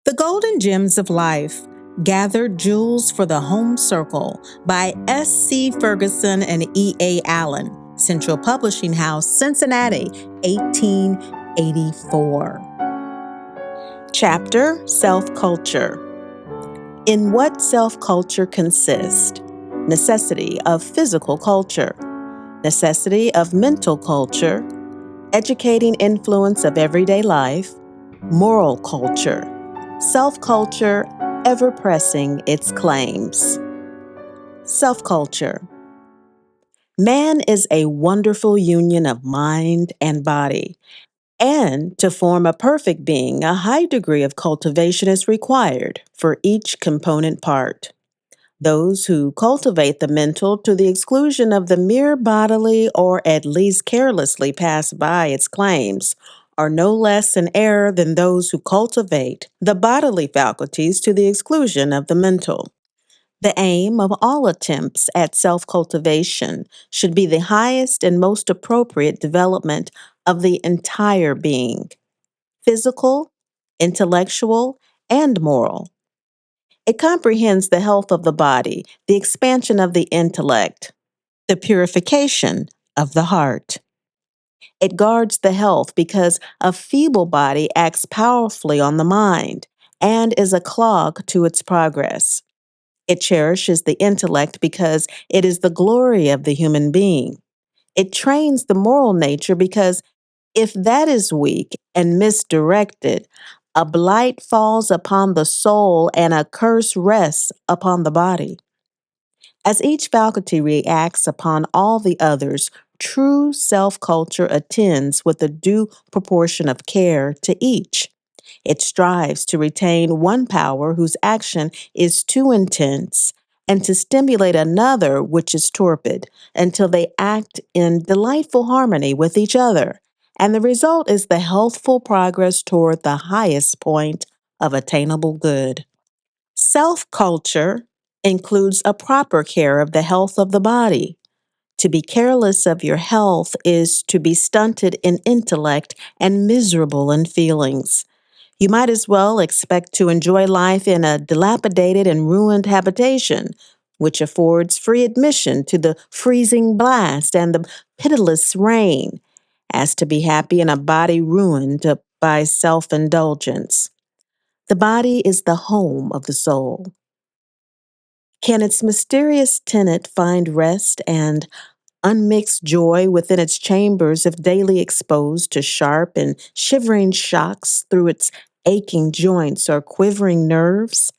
The Golden Gems of Life, Gathered Jewels for the Home Circle by S.C. Ferguson and E.A. Allen, Central Publishing House, Cincinnati, 1884. Chapter Self-Culture. In what self-culture consists? Necessity of physical culture, necessity of mental culture, educating influence of everyday life, moral culture, self-culture ever pressing its claims. Self-culture. Man is a wonderful union of mind and body, and to form a perfect being, a high degree of cultivation is required for each component part. Those who cultivate the mental to the exclusion of the mere bodily or at least carelessly pass by its claims are no less in error than those who cultivate the bodily faculties to the exclusion of the mental. The aim of all attempts at self-cultivation should be the highest and most appropriate development of the entire being, physical, intellectual, and moral. It comprehends the health of the body, the expansion of the intellect, the purification of the heart. It guards the health because a feeble body acts powerfully on the mind and is a clog to its progress. It cherishes the intellect because it is the glory of the human being. It trains the moral nature because if that is weak and misdirected, a blight falls upon the soul and a curse rests upon the body. As each faculty reacts upon all the others, true self-culture attends with a due proportion of care to each. It strives to retain one power whose action is too intense and to stimulate another which is torpid until they act in delightful harmony with each other. And the result is the healthful progress toward the highest point of attainable good. Self-culture includes a proper care of the health of the body. To be careless of your health is to be stunted in intellect and miserable in feelings. You might as well expect to enjoy life in a dilapidated and ruined habitation, which affords free admission to the freezing blast and the pitiless rain, as to be happy in a body ruined by self-indulgence. The body is the home of the soul. Can its mysterious tenant find rest and unmixed joy within its chambers if daily exposed to sharp and shivering shocks through its aching joints or quivering nerves?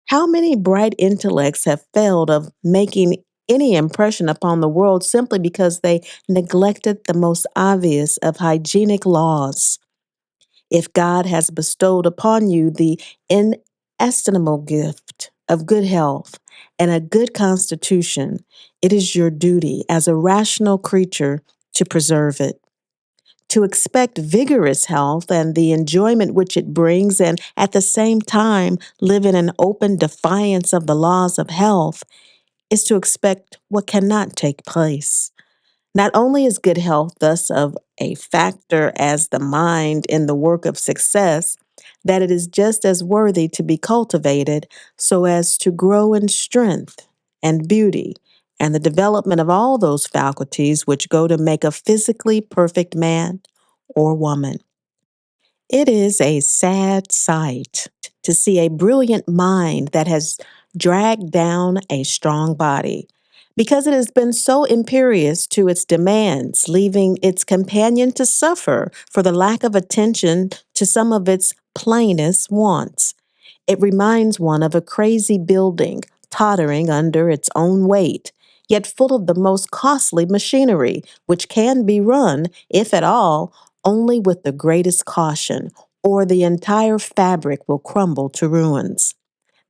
How many bright intellects have failed of making any impression upon the world simply because they neglected the most obvious of hygienic laws? If God has bestowed upon you the inestimable gift of good health and a good constitution, it is your duty as a rational creature to preserve it. To expect vigorous health and the enjoyment which it brings, and at the same time live in an open defiance of the laws of health, is to expect what cannot take place. Not only is good health thus of a factor as the mind in the work of success, that it is just as worthy to be cultivated so as to grow in strength and beauty and the development of all those faculties which go to make a physically perfect man or woman. It is a sad sight to see a brilliant mind that has dragged down a strong body because it has been so imperious to its demands, leaving its companion to suffer for the lack of attention to some of its plainest wants. It reminds one of a crazy building tottering under its own weight, yet full of the most costly machinery, which can be run, if at all, only with the greatest caution, or the entire fabric will crumble to ruins.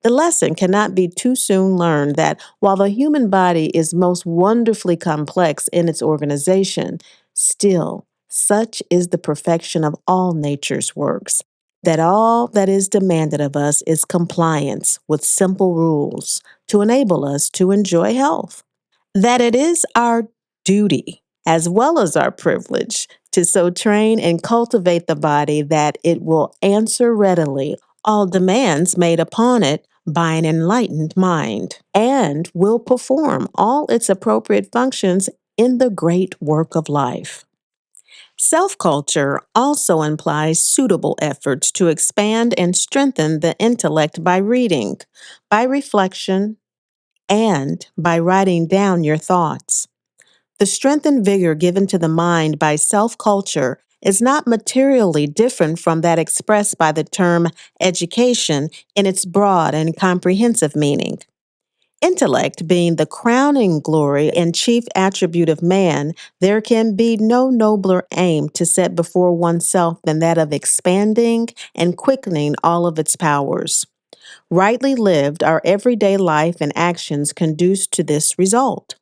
The lesson cannot be too soon learned that while the human body is most wonderfully complex in its organization, still, such is the perfection of all nature's works, that all that is demanded of us is compliance with simple rules to enable us to enjoy health. That it is our duty, as well as our privilege, to so train and cultivate the body that it will answer readily all demands made upon it by an enlightened mind, and will perform all its appropriate functions in the great work of life. Self culture also implies suitable efforts to expand and strengthen the intellect by reading, by reflection, and by writing down your thoughts. The strength and vigor given to the mind by self culture is not materially different from that expressed by the term education in its broad and comprehensive meaning. Intellect being the crowning glory and chief attribute of man, there can be no nobler aim to set before oneself than that of expanding and quickening all of its powers. Rightly lived, our everyday life and actions conduce to this result.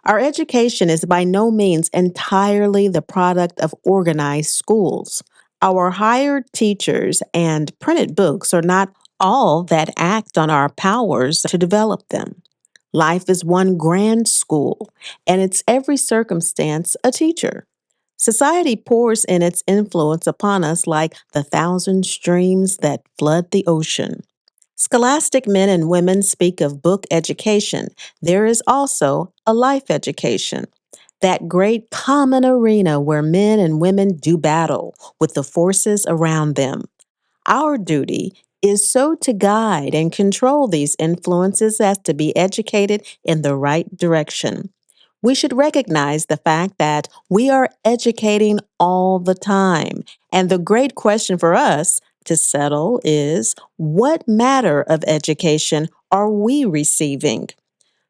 Our education is by no means entirely the product of organized schools. Our hired teachers and printed books are not all that act on our powers to develop them. Life is one grand school, and its every circumstance a teacher. Society pours in its influence upon us like the thousand streams that flood the ocean. Scholastic men and women speak of book education. There is also a life education, that great common arena where men and women do battle with the forces around them. Our duty is so to guide and control these influences as to be educated in the right direction. We should recognize the fact that we are educating all the time. And the great question for us to settle is, what matter of education are we receiving?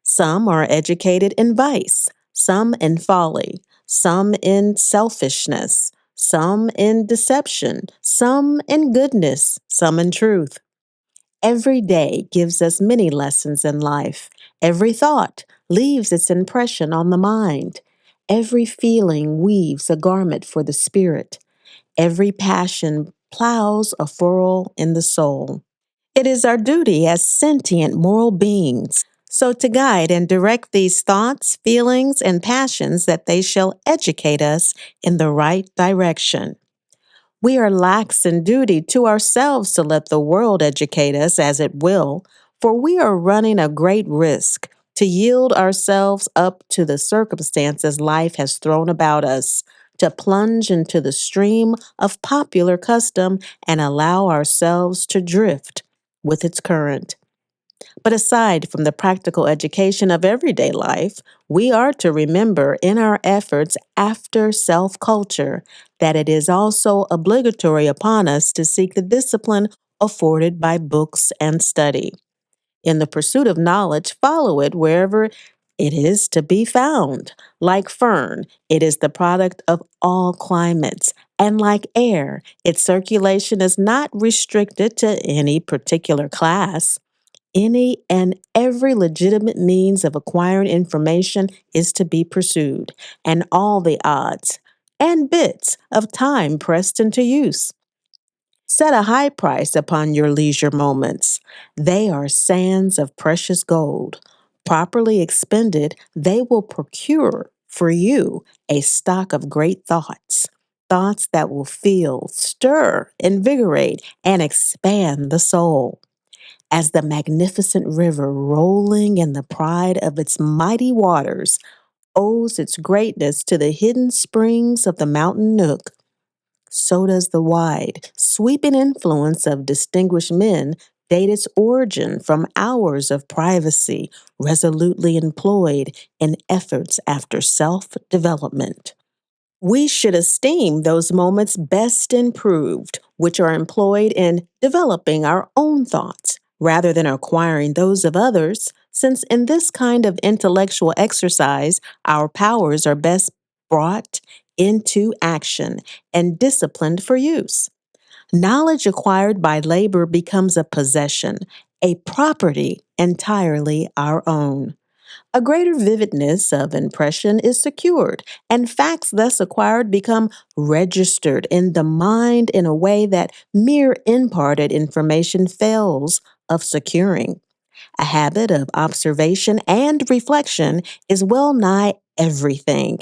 Some are educated in vice, some in folly, some in selfishness, some in deception, some in goodness, some in truth. Every day gives us many lessons in life. Every thought leaves its impression on the mind. Every feeling weaves a garment for the spirit. Every passion plows a furrow in the soul. It is our duty as sentient moral beings so to guide and direct these thoughts, feelings, and passions that they shall educate us in the right direction. We are lax in duty to ourselves to let the world educate us as it will, for we are running a great risk to yield ourselves up to the circumstances life has thrown about us, to plunge into the stream of popular custom and allow ourselves to drift with its current. But aside from the practical education of everyday life, we are to remember in our efforts after self culture that it is also obligatory upon us to seek the discipline afforded by books and study. In the pursuit of knowledge, follow it wherever it is to be found. Like fern, it is the product of all climates. And like air, its circulation is not restricted to any particular class. Any and every legitimate means of acquiring information is to be pursued, and all the odds and bits of time pressed into use. Set a high price upon your leisure moments. They are sands of precious gold. Properly expended, they will procure for you a stock of great thoughts. Thoughts that will fill, stir, invigorate, and expand the soul. As the magnificent river rolling in the pride of its mighty waters owes its greatness to the hidden springs of the mountain nook, so does the wide, sweeping influence of distinguished men date its origin from hours of privacy resolutely employed in efforts after self development. We should esteem those moments best improved, which are employed in developing our own thoughts rather than acquiring those of others, since in this kind of intellectual exercise, our powers are best brought into action and disciplined for use. Knowledge acquired by labor becomes a possession, a property entirely our own. A greater vividness of impression is secured, and facts thus acquired become registered in the mind in a way that mere imparted information fails of securing. A habit of observation and reflection is well nigh everything.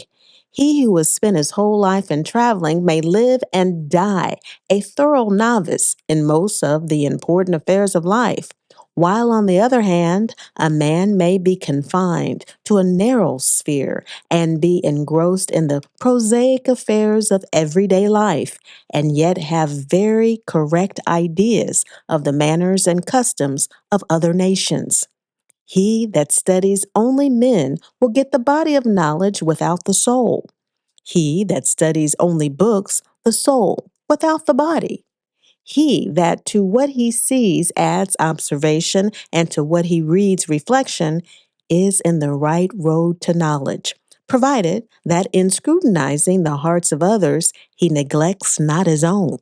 He who has spent his whole life in traveling may live and die a thorough novice in most of the important affairs of life, while on the other hand, a man may be confined to a narrow sphere and be engrossed in the prosaic affairs of everyday life, and yet have very correct ideas of the manners and customs of other nations. He that studies only men will get the body of knowledge without the soul. He that studies only books, the soul, without the body. He that to what he sees adds observation, and to what he reads reflection, is in the right road to knowledge, provided that in scrutinizing the hearts of others, he neglects not his own.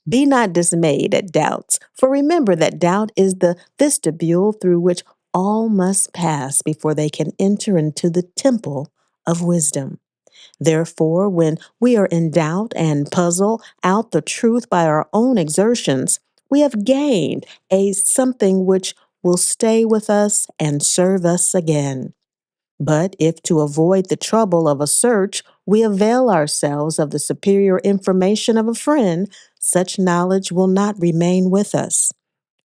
Be not dismayed at doubts, for remember that doubt is the vestibule through which all must pass before they can enter into the temple of wisdom. Therefore, when we are in doubt and puzzle out the truth by our own exertions, we have gained a something which will stay with us and serve us again. But if to avoid the trouble of a search, we avail ourselves of the superior information of a friend, such knowledge will not remain with us.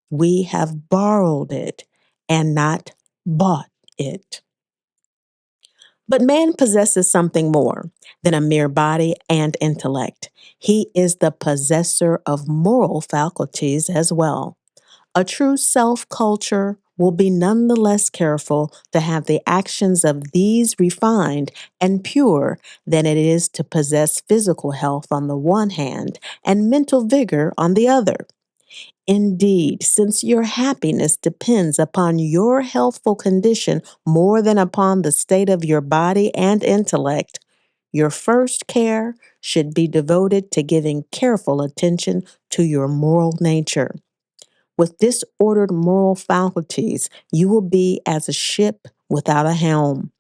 We have borrowed it and not bought it. But man possesses something more than a mere body and intellect. He is the possessor of moral faculties as well. A true self culture will be none the less careful to have the actions of these refined and pure than it is to possess physical health on the one hand and mental vigor on the other. Indeed, since your happiness depends upon your healthful condition more than upon the state of your body and intellect, your first care should be devoted to giving careful attention to your moral nature. With disordered moral faculties, you will be as a ship without a helm,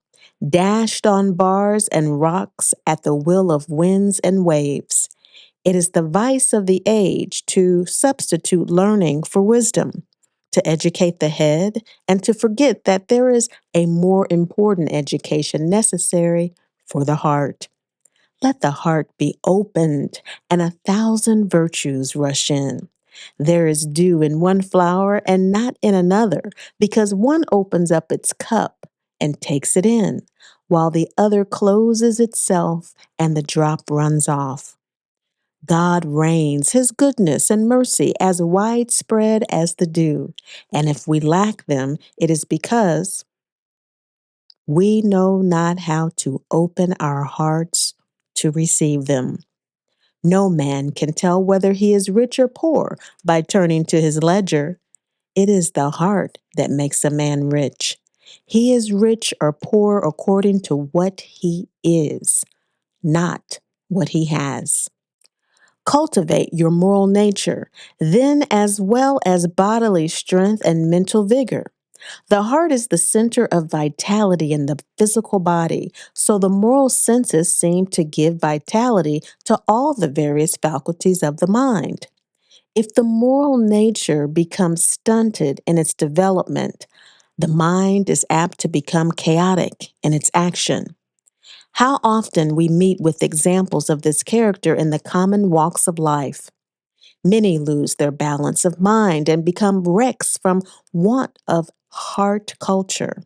dashed on bars and rocks at the will of winds and waves. It is the vice of the age to substitute learning for wisdom, to educate the head, and to forget that there is a more important education necessary for the heart. Let the heart be opened, and 1,000 virtues rush in. There is dew in one flower and not in another, because one opens up its cup and takes it in, while the other closes itself and the drop runs off. God reigns his goodness and mercy as widespread as the dew, and if we lack them, it is because we know not how to open our hearts to receive them. No man can tell whether he is rich or poor by turning to his ledger. It is the heart that makes a man rich. He is rich or poor according to what he is, not what he has. Cultivate your moral nature, then, as well as bodily strength and mental vigor. The heart is the center of vitality in the physical body, so the moral senses seem to give vitality to all the various faculties of the mind. If the moral nature becomes stunted in its development, the mind is apt to become chaotic in its action. How often we meet with examples of this character in the common walks of life. Many lose their balance of mind and become wrecks from want of heart culture.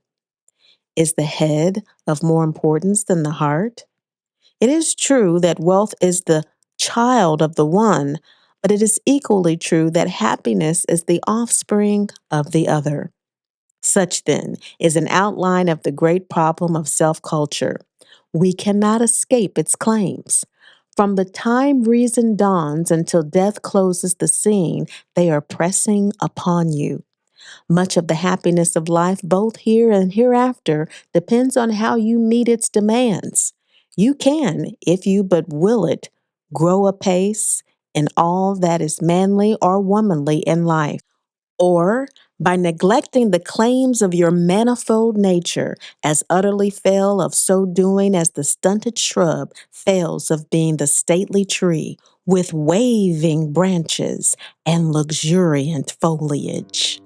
Is the head of more importance than the heart? It is true that wealth is the child of the one, but it is equally true that happiness is the offspring of the other. Such, then, is an outline of the great problem of self culture. We cannot escape its claims. From the time reason dawns until death closes the scene, they are pressing upon you. Much of the happiness of life, both here and hereafter, depends on how you meet its demands. You can, if you but will it, grow apace in all that is manly or womanly in life, or by neglecting the claims of your manifold nature, as utterly fail of so doing as the stunted shrub fails of being the stately tree with waving branches and luxuriant foliage.